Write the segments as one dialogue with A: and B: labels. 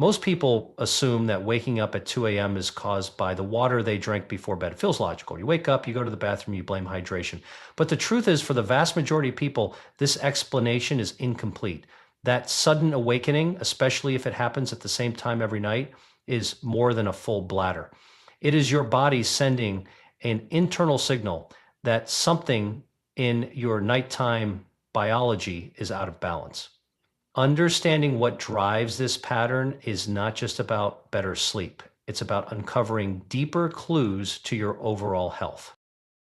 A: Most people assume that waking up at 2 a.m. is caused by the water they drank before bed. It feels logical. You wake up, you go to the bathroom, you blame hydration. But the truth is, for the vast majority of people, this explanation is incomplete. That sudden awakening, especially if it happens at the same time every night, is more than a full bladder. It is your body sending an internal signal that something in your nighttime biology is out of balance. Understanding what drives this pattern is not just about better sleep. It's about uncovering deeper clues to your overall health.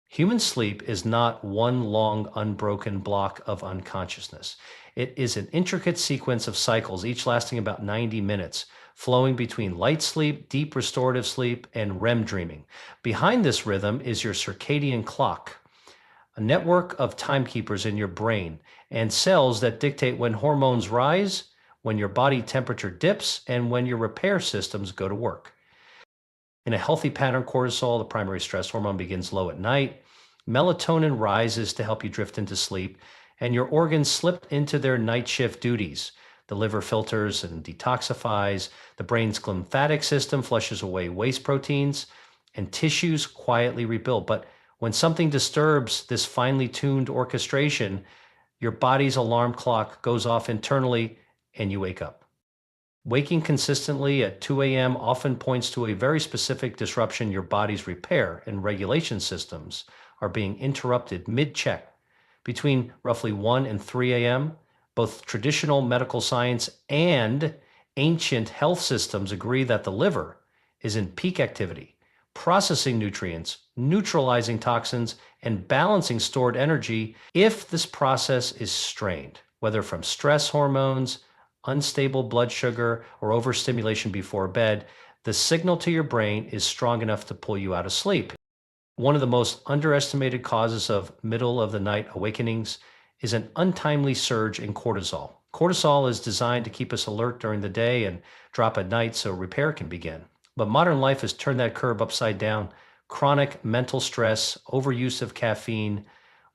A: Human sleep is not one long, unbroken block of unconsciousness. It is an intricate sequence of cycles, each lasting about 90 minutes, flowing between light sleep, deep restorative sleep, and REM dreaming. Behind this rhythm is your circadian clock, a network of timekeepers in your brain and cells that dictate when hormones rise, when your body temperature dips, and when your repair systems go to work. In a healthy pattern, cortisol, the primary stress hormone, begins low at night. Melatonin rises to help you drift into sleep, and your organs slip into their night shift duties. The liver filters and detoxifies, the brain's lymphatic system flushes away waste proteins, and tissues quietly rebuild. But when something disturbs this finely tuned orchestration, your body's alarm clock goes off internally and you wake up. Waking consistently at 2 a.m. often points to a very specific disruption. Your body's repair and regulation systems are being interrupted mid-check. Between roughly 1 and 3 a.m., both traditional medical science and ancient health systems agree that the liver is in peak activity, processing nutrients, neutralizing toxins, and balancing stored energy. If this process is strained, whether from stress hormones, unstable blood sugar, or overstimulation before bed, the signal to your brain is strong enough to pull you out of sleep. One of the most underestimated causes of middle of the night awakenings is an untimely surge in cortisol. Cortisol is designed to keep us alert during the day and drop at night so repair can begin. But modern life has turned that curve upside down. Chronic mental stress, overuse of caffeine,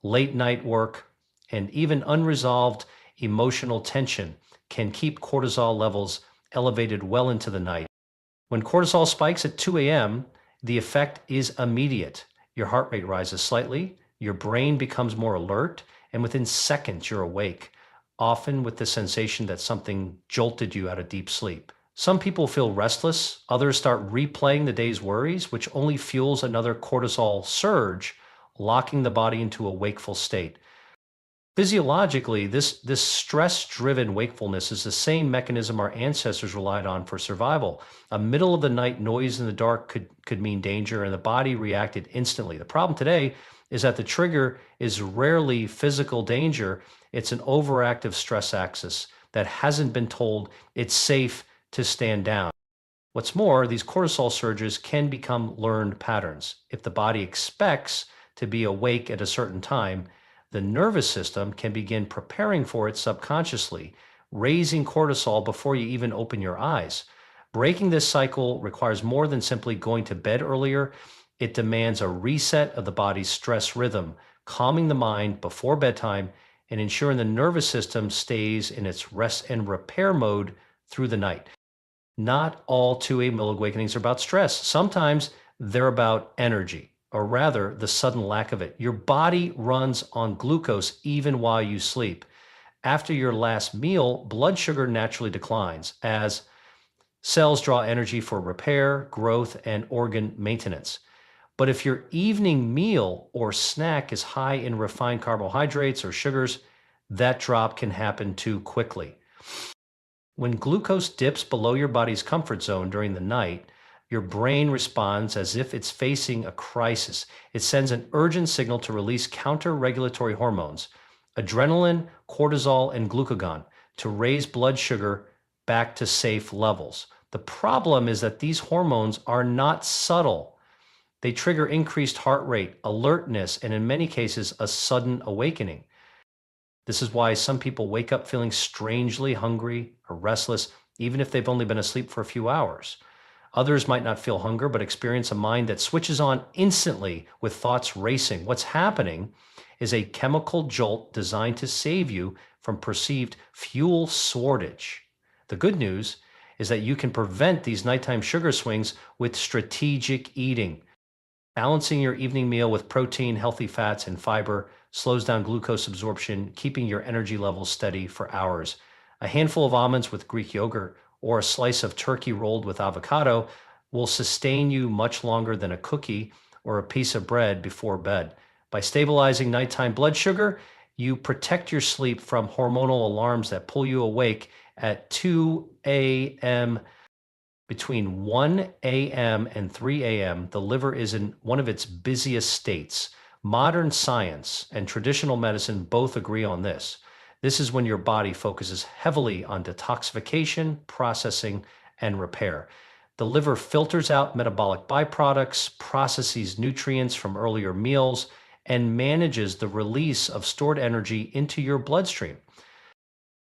A: late night work, and even unresolved emotional tension can keep cortisol levels elevated well into the night. When cortisol spikes at 2 a.m., the effect is immediate. Your heart rate rises slightly, your brain becomes more alert, and within seconds you're awake, often with the sensation that something jolted you out of deep sleep. Some people feel restless, others start replaying the day's worries, which only fuels another cortisol surge, locking the body into a wakeful state. Physiologically, this stress-driven wakefulness is the same mechanism our ancestors relied on for survival. A middle-of-the-night noise in the dark could mean danger, and the body reacted instantly. The problem today is that the trigger is rarely physical danger. It's an overactive stress axis that hasn't been told it's safe to stand down. What's more, these cortisol surges can become learned patterns. If the body expects to be awake at a certain time, the nervous system can begin preparing for it subconsciously, raising cortisol before you even open your eyes. Breaking this cycle requires more than simply going to bed earlier. It demands a reset of the body's stress rhythm, calming the mind before bedtime and ensuring the nervous system stays in its rest and repair mode through the night. Not all 2 a.m. awakenings are about stress. Sometimes they're about energy, or rather the sudden lack of it. Your body runs on glucose even while you sleep. After your last meal, blood sugar naturally declines as cells draw energy for repair, growth, and organ maintenance. But if your evening meal or snack is high in refined carbohydrates or sugars, that drop can happen too quickly. When glucose dips below your body's comfort zone during the night, your brain responds as if it's facing a crisis. It sends an urgent signal to release counter-regulatory hormones, adrenaline, cortisol, and glucagon, to raise blood sugar back to safe levels. The problem is that these hormones are not subtle. They trigger increased heart rate, alertness, and in many cases, a sudden awakening. This is why some people wake up feeling strangely hungry or restless, even if they've only been asleep for a few hours. Others might not feel hunger, but experience a mind that switches on instantly with thoughts racing. What's happening is a chemical jolt designed to save you from perceived fuel shortage. The good news is that you can prevent these nighttime sugar swings with strategic eating. Balancing your evening meal with protein, healthy fats, and fiber slows down glucose absorption, keeping your energy levels steady for hours. A handful of almonds with Greek yogurt or a slice of turkey rolled with avocado will sustain you much longer than a cookie or a piece of bread before bed. By stabilizing nighttime blood sugar, you protect your sleep from hormonal alarms that pull you awake at 2 a.m. Between 1 a.m. and 3 a.m., the liver is in one of its busiest states. Modern science and traditional medicine both agree on this. This is when your body focuses heavily on detoxification, processing, and repair. The liver filters out metabolic byproducts, processes nutrients from earlier meals, and manages the release of stored energy into your bloodstream.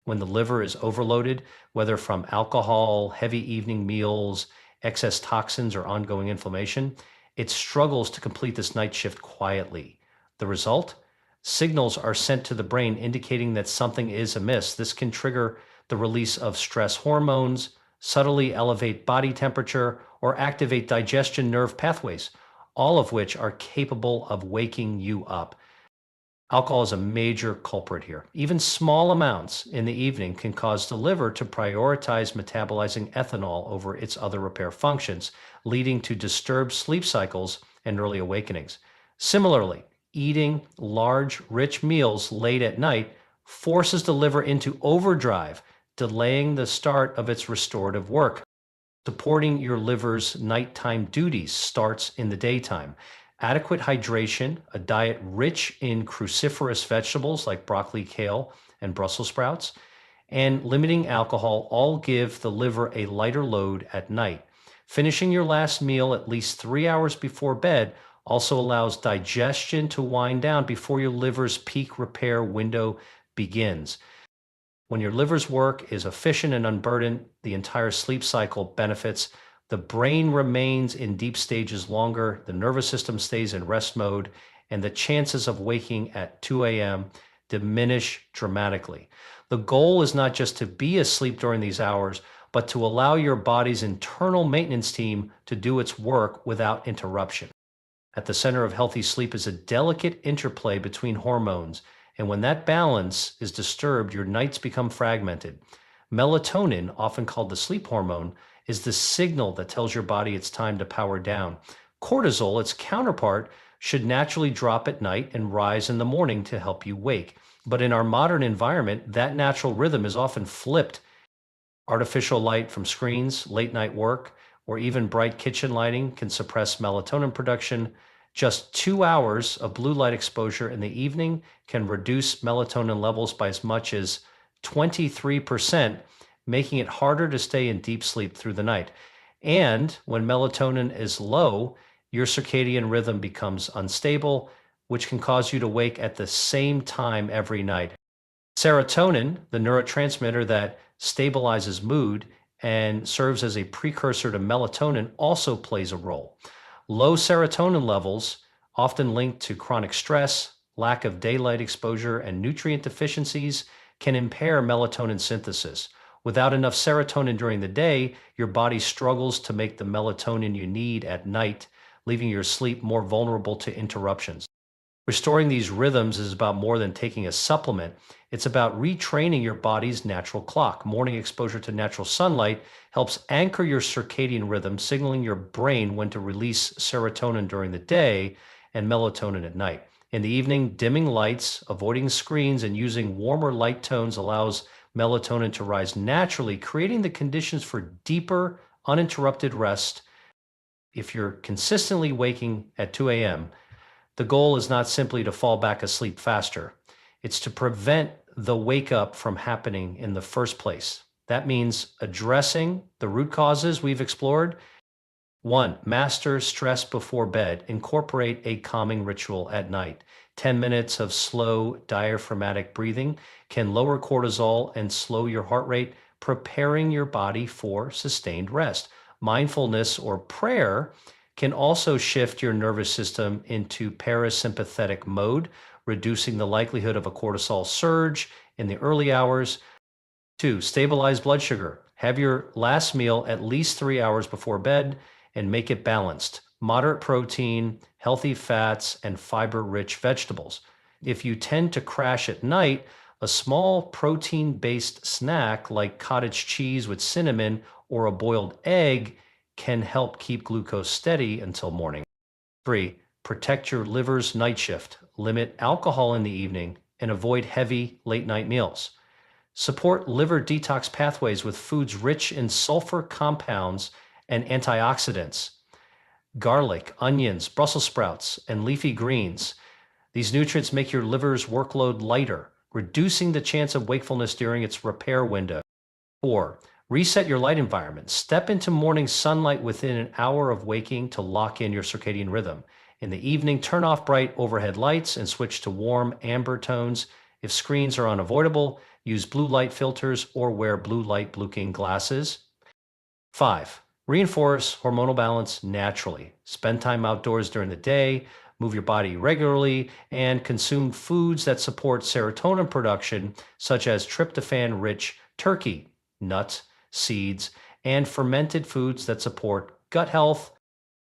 A: When the liver is overloaded, whether from alcohol, heavy evening meals, excess toxins, or ongoing inflammation, it struggles to complete this night shift quietly. The result? Signals are sent to the brain indicating that something is amiss. This can trigger the release of stress hormones, subtly elevate body temperature, or activate digestion nerve pathways, all of which are capable of waking you up. Alcohol is a major culprit here. Even small amounts in the evening can cause the liver to prioritize metabolizing ethanol over its other repair functions, leading to disturbed sleep cycles and early awakenings. Similarly, eating large, rich meals late at night forces the liver into overdrive, delaying the start of its restorative work. Supporting your liver's nighttime duties starts in the daytime. Adequate hydration, a diet rich in cruciferous vegetables like broccoli, kale, and Brussels sprouts, and limiting alcohol all give the liver a lighter load at night. Finishing your last meal at least 3 hours before bed also allows digestion to wind down before your liver's peak repair window begins. When your liver's work is efficient and unburdened, the entire sleep cycle benefits. The brain remains in deep stages longer, the nervous system stays in rest mode, and the chances of waking at 2 a.m. diminish dramatically. The goal is not just to be asleep during these hours, but to allow your body's internal maintenance team to do its work without interruption. At the center of healthy sleep is a delicate interplay between hormones, and when that balance is disturbed, your nights become fragmented. Melatonin, often called the sleep hormone, is the signal that tells your body it's time to power down. Cortisol, its counterpart, should naturally drop at night and rise in the morning to help you wake. But in our modern environment, that natural rhythm is often flipped. Artificial light from screens, late night work, or even bright kitchen lighting can suppress melatonin production. Just 2 hours of blue light exposure in the evening can reduce melatonin levels by as much as 23%, making it harder to stay in deep sleep through the night. And when melatonin is low, your circadian rhythm becomes unstable, which can cause you to wake at the same time every night. Serotonin, the neurotransmitter that stabilizes mood and serves as a precursor to melatonin, also plays a role. Low serotonin levels, often linked to chronic stress, lack of daylight exposure, and nutrient deficiencies, can impair melatonin synthesis. Without enough serotonin during the day, your body struggles to make the melatonin you need at night, leaving your sleep more vulnerable to interruptions. Restoring these rhythms is about more than taking a supplement. It's about retraining your body's natural clock. Morning exposure to natural sunlight helps anchor your circadian rhythm, signaling your brain when to release serotonin during the day and melatonin at night. In the evening, dimming lights, avoiding screens, and using warmer light tones allows melatonin to rise naturally, creating the conditions for deeper, uninterrupted rest. If you're consistently waking at 2 a.m., the goal is not simply to fall back asleep faster. It's to prevent the wake up from happening in the first place. That means addressing the root causes we've explored. 1, master stress before bed. Incorporate a calming ritual at night. 10 minutes of slow diaphragmatic breathing can lower cortisol and slow your heart rate, preparing your body for sustained rest. Mindfulness or prayer can also shift your nervous system into parasympathetic mode, reducing the likelihood of a cortisol surge in the early hours. 2, stabilize blood sugar. Have your last meal at least 3 hours before bed and make it balanced. Moderate protein, healthy fats, and fiber rich vegetables. If you tend to crash at night, a small protein based snack like cottage cheese with cinnamon or a boiled egg can help keep glucose steady until morning. 3. Protect your liver's night shift. Limit alcohol in the evening and avoid heavy late night meals. Support liver detox pathways with foods rich in sulfur compounds and antioxidants. Garlic, onions, Brussels sprouts, and leafy greens. These nutrients make your liver's workload lighter, reducing the chance of wakefulness during its repair window. 4. Reset your light environment. Step into morning sunlight within an hour of waking to lock in your circadian rhythm. In the evening, turn off bright overhead lights and switch to warm amber tones. If screens are unavoidable, use blue light filters or wear blue light blocking glasses. 5. Reinforce hormonal balance naturally. Spend time outdoors during the day, move your body regularly, and consume foods that support serotonin production, such as tryptophan-rich turkey, nuts, seeds, and fermented foods that support gut health.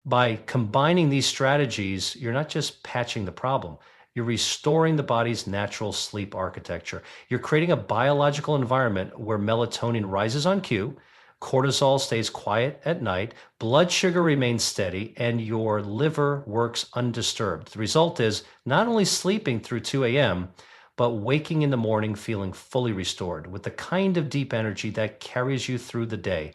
A: By combining these strategies, you're not just patching the problem, you're restoring the body's natural sleep architecture. You're creating a biological environment where melatonin rises on cue, cortisol stays quiet at night, blood sugar remains steady, and your liver works undisturbed. The result is not only sleeping through 2 a.m., but waking in the morning feeling fully restored with the kind of deep energy that carries you through the day.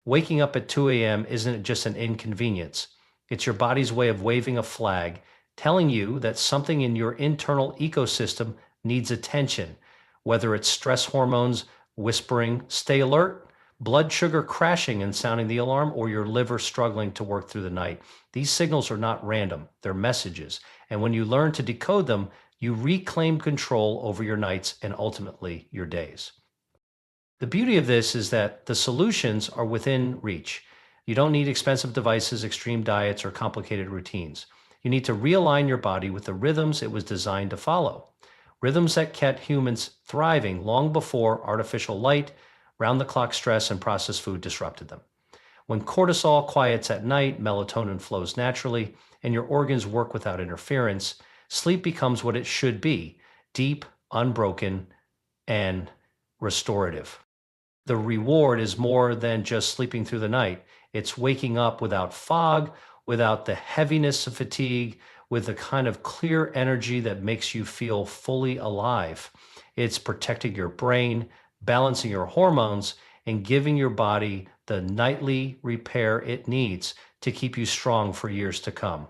A: Waking up at 2 a.m. isn't just an inconvenience. It's your body's way of waving a flag, telling you that something in your internal ecosystem needs attention, whether it's stress hormones whispering, "Stay alert," blood sugar crashing and sounding the alarm, or your liver struggling to work through the night. These signals are not random, they're messages. And when you learn to decode them, you reclaim control over your nights and ultimately your days. The beauty of this is that the solutions are within reach. You don't need expensive devices, extreme diets, or complicated routines. You need to realign your body with the rhythms it was designed to follow. Rhythms that kept humans thriving long before artificial light, round-the-clock stress, and processed food disrupted them. When cortisol quiets at night, melatonin flows naturally, and your organs work without interference, sleep becomes what it should be: deep, unbroken, and restorative. The reward is more than just sleeping through the night. It's waking up without fog, without the heaviness of fatigue, with the kind of clear energy that makes you feel fully alive. It's protecting your brain, balancing your hormones, and giving your body the nightly repair it needs to keep you strong for years to come.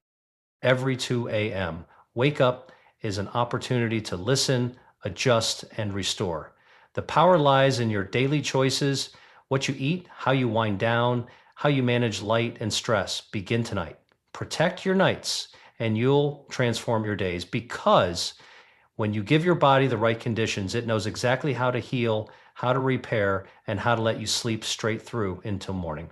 A: Every 2 a.m., wake up is an opportunity to listen, adjust, and restore. The power lies in your daily choices: what you eat, how you wind down, how you manage light and stress. Begin tonight. Protect your nights, and you'll transform your days, because when you give your body the right conditions, it knows exactly how to heal, how to repair, and how to let you sleep straight through until morning.